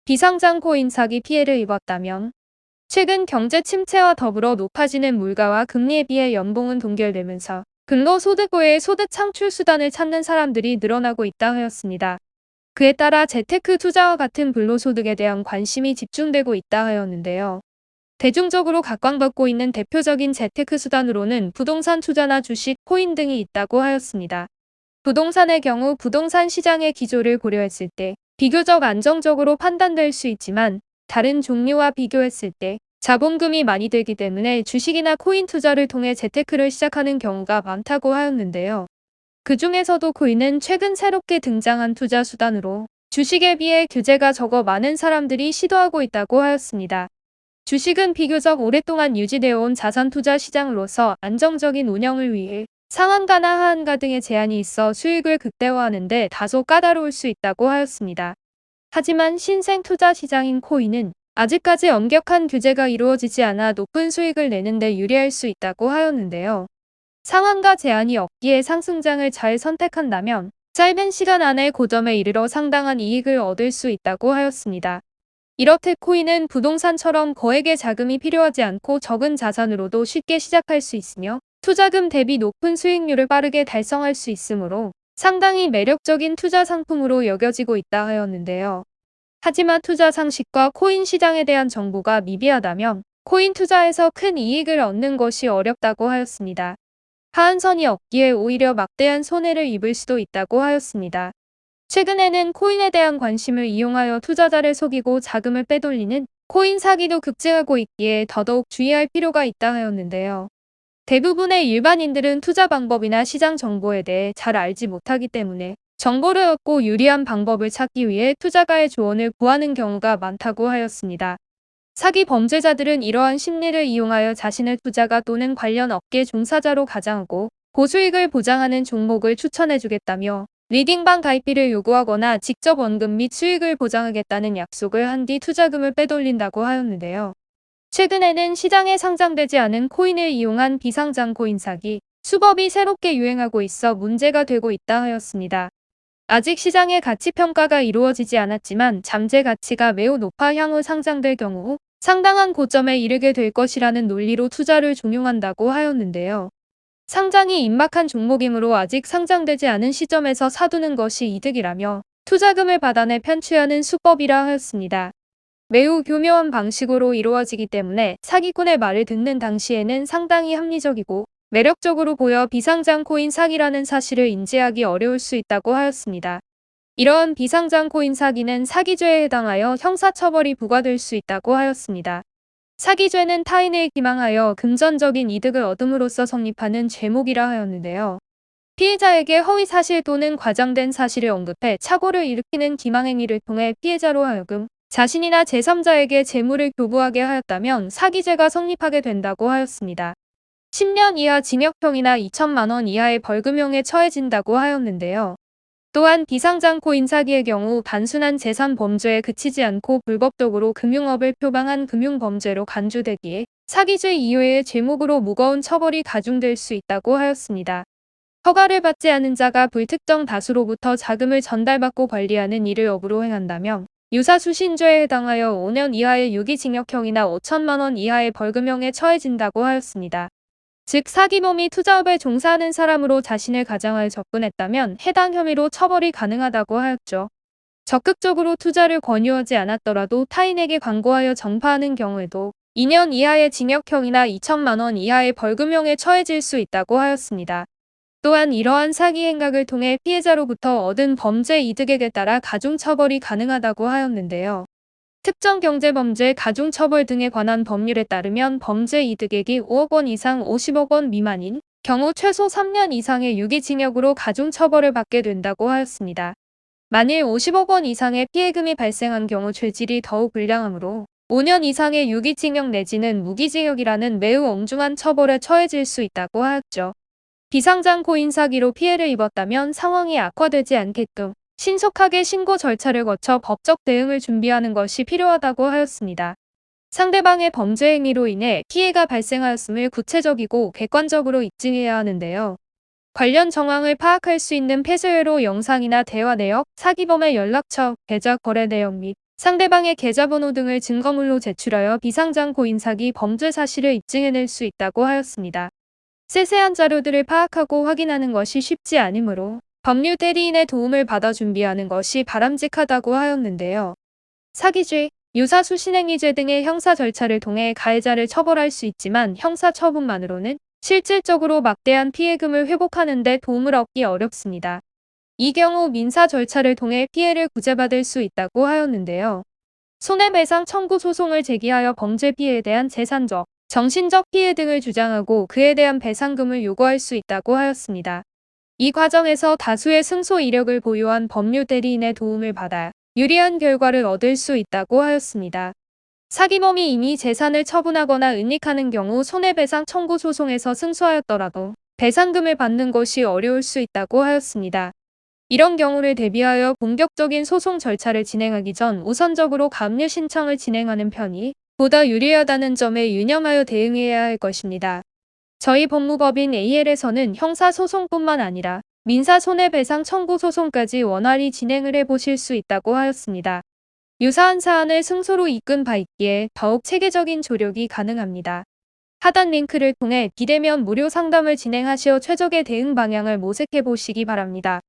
비상장 코인 사기 피해를 입었다면 최근 경제 침체와 더불어 높아지는 물가와 금리에 비해 연봉은 동결되면서 근로소득 외에 소득 창출 수단을 찾는 사람들이 늘어나고 있다 하였습니다. 그에 따라 재테크 투자와 같은 불로소득에 대한 관심이 집중되고 있다 하였는데요. 대중적으로 각광받고 있는 대표적인 재테크 수단으로는 부동산 투자나 주식, 코인 등이 있다고 하였습니다. 부동산의 경우 부동산 시장의 기조를 고려했을 때 비교적 안정적으로 판단될 수 있지만 다른 종류와 비교했을 때 자본금이 많이 들기 때문에 주식이나 코인 투자를 통해 재테크를 시작하는 경우가 많다고 하였는데요. 그 중에서도 코인은 최근 새롭게 등장한 투자 수단으로 주식에 비해 규제가 적어 많은 사람들이 시도하고 있다고 하였습니다. 주식은 비교적 오랫동안 유지되어 온 자산 투자 시장으로서 안정적인 운영을 위해 상한가나 하한가 등의 제한이 있어 수익을 극대화하는 데 다소 까다로울 수 있다고 하였습니다. 하지만 신생 투자 시장인 코인은 아직까지 엄격한 규제가 이루어지지 않아 높은 수익을 내는 데 유리할 수 있다고 하였는데요. 상한가 제한이 없기에 상승장을 잘 선택한다면 짧은 시간 안에 고점에 이르러 상당한 이익을 얻을 수 있다고 하였습니다. 이렇듯 코인은 부동산처럼 거액의 자금이 필요하지 않고 적은 자산으로도 쉽게 시작할 수 있으며 투자금 대비 높은 수익률을 빠르게 달성할 수 있으므로 상당히 매력적인 투자 상품으로 여겨지고 있다 하였는데요. 하지만 투자 상식과 코인 시장에 대한 정보가 미비하다면 코인 투자에서 큰 이익을 얻는 것이 어렵다고 하였습니다. 하한선이 없기에 오히려 막대한 손해를 입을 수도 있다고 하였습니다. 최근에는 코인에 대한 관심을 이용하여 투자자를 속이고 자금을 빼돌리는 코인 사기도 급증하고 있기에 더더욱 주의할 필요가 있다 하였는데요. 대부분의 일반인들은 투자 방법이나 시장 정보에 대해 잘 알지 못하기 때문에 정보를 얻고 유리한 방법을 찾기 위해 투자가의 조언을 구하는 경우가 많다고 하였습니다. 사기 범죄자들은 이러한 심리를 이용하여 자신을 투자가 또는 관련 업계 종사자로 가장하고 고수익을 보장하는 종목을 추천해주겠다며 리딩방 가입비를 요구하거나 직접 원금 및 수익을 보장하겠다는 약속을 한 뒤 투자금을 빼돌린다고 하였는데요. 최근에는 시장에 상장되지 않은 코인을 이용한 비상장 코인 사기, 수법이 새롭게 유행하고 있어 문제가 되고 있다 하였습니다. 아직 시장의 가치 평가가 이루어지지 않았지만 잠재 가치가 매우 높아 향후 상장될 경우 상당한 고점에 이르게 될 것이라는 논리로 투자를 종용한다고 하였는데요. 상장이 임박한 종목이므로 아직 상장되지 않은 시점에서 사두는 것이 이득이라며 투자금을 받아내 편취하는 수법이라 하였습니다. 매우 교묘한 방식으로 이루어지기 때문에 사기꾼의 말을 듣는 당시에는 상당히 합리적이고 매력적으로 보여 비상장 코인 사기라는 사실을 인지하기 어려울 수 있다고 하였습니다. 이러한 비상장 코인 사기는 사기죄에 해당하여 형사처벌이 부과될 수 있다고 하였습니다. 사기죄는 타인을 기망하여 금전적인 이득을 얻음으로써 성립하는 죄목이라 하였는데요. 피해자에게 허위사실 또는 과장된 사실을 언급해 착오를 일으키는 기망행위를 통해 피해자로 하여금 자신이나 제3자에게 재물을 교부하게 하였다면 사기죄가 성립하게 된다고 하였습니다. 10년 이하 징역형이나 2천만 원 이하의 벌금형에 처해진다고 하였는데요. 또한 비상장 코인 사기의 경우 단순한 재산 범죄에 그치지 않고 불법적으로 금융업을 표방한 금융범죄로 간주되기에 사기죄 이외의 죄목으로 무거운 처벌이 가중될 수 있다고 하였습니다. 허가를 받지 않은 자가 불특정 다수로부터 자금을 전달받고 관리하는 일을 업으로 행한다면 유사수신죄에 해당하여 5년 이하의 유기징역형이나 5천만 원 이하의 벌금형에 처해진다고 하였습니다. 즉 사기범이 투자업에 종사하는 사람으로 자신을 가장하여 접근했다면 해당 혐의로 처벌이 가능하다고 하였죠. 적극적으로 투자를 권유하지 않았더라도 타인에게 광고하여 전파하는 경우에도 2년 이하의 징역형이나 2천만 원 이하의 벌금형에 처해질 수 있다고 하였습니다. 또한 이러한 사기 행각을 통해 피해자로부터 얻은 범죄 이득액에 따라 가중처벌이 가능하다고 하였는데요. 특정 경제범죄, 가중처벌 등에 관한 법률에 따르면 범죄 이득액이 5억 원 이상 50억 원 미만인 경우 최소 3년 이상의 유기징역으로 가중처벌을 받게 된다고 하였습니다. 만일 50억 원 이상의 피해금이 발생한 경우 죄질이 더욱 불량하므로 5년 이상의 유기징역 내지는 무기징역이라는 매우 엄중한 처벌에 처해질 수 있다고 하였죠. 비상장 코인 사기로 피해를 입었다면 상황이 악화되지 않게끔 신속하게 신고 절차를 거쳐 법적 대응을 준비하는 것이 필요하다고 하였습니다. 상대방의 범죄 행위로 인해 피해가 발생하였음을 구체적이고 객관적으로 입증해야 하는데요. 관련 정황을 파악할 수 있는 폐쇄회로 영상이나 대화 내역, 사기범의 연락처, 계좌 거래 내역 및 상대방의 계좌번호 등을 증거물로 제출하여 비상장 고인 사기 범죄 사실을 입증해낼 수 있다고 하였습니다. 세세한 자료들을 파악하고 확인하는 것이 쉽지 않으므로 법률 대리인의 도움을 받아 준비하는 것이 바람직하다고 하였는데요. 사기죄, 유사수신행위죄 등의 형사 절차를 통해 가해자를 처벌할 수 있지만 형사 처분만으로는 실질적으로 막대한 피해금을 회복하는 데 도움을 얻기 어렵습니다. 이 경우 민사 절차를 통해 피해를 구제받을 수 있다고 하였는데요. 손해배상 청구 소송을 제기하여 범죄 피해에 대한 재산적, 정신적 피해 등을 주장하고 그에 대한 배상금을 요구할 수 있다고 하였습니다. 이 과정에서 다수의 승소 이력을 보유한 법률 대리인의 도움을 받아 유리한 결과를 얻을 수 있다고 하였습니다. 사기범이 이미 재산을 처분하거나 은닉하는 경우 손해배상 청구 소송에서 승소하였더라도 배상금을 받는 것이 어려울 수 있다고 하였습니다. 이런 경우를 대비하여 본격적인 소송 절차를 진행하기 전 우선적으로 감유 신청을 진행하는 편이 보다 유리하다는 점에 유념하여 대응해야 할 것입니다. 저희 법무법인 AL에서는 형사소송뿐만 아니라 민사손해배상 청구 소송까지 원활히 진행을 해보실 수 있다고 하였습니다. 유사한 사안을 승소로 이끈 바 있기에 더욱 체계적인 조력이 가능합니다. 하단 링크를 통해 비대면 무료 상담을 진행하시어 최적의 대응 방향을 모색해 보시기 바랍니다.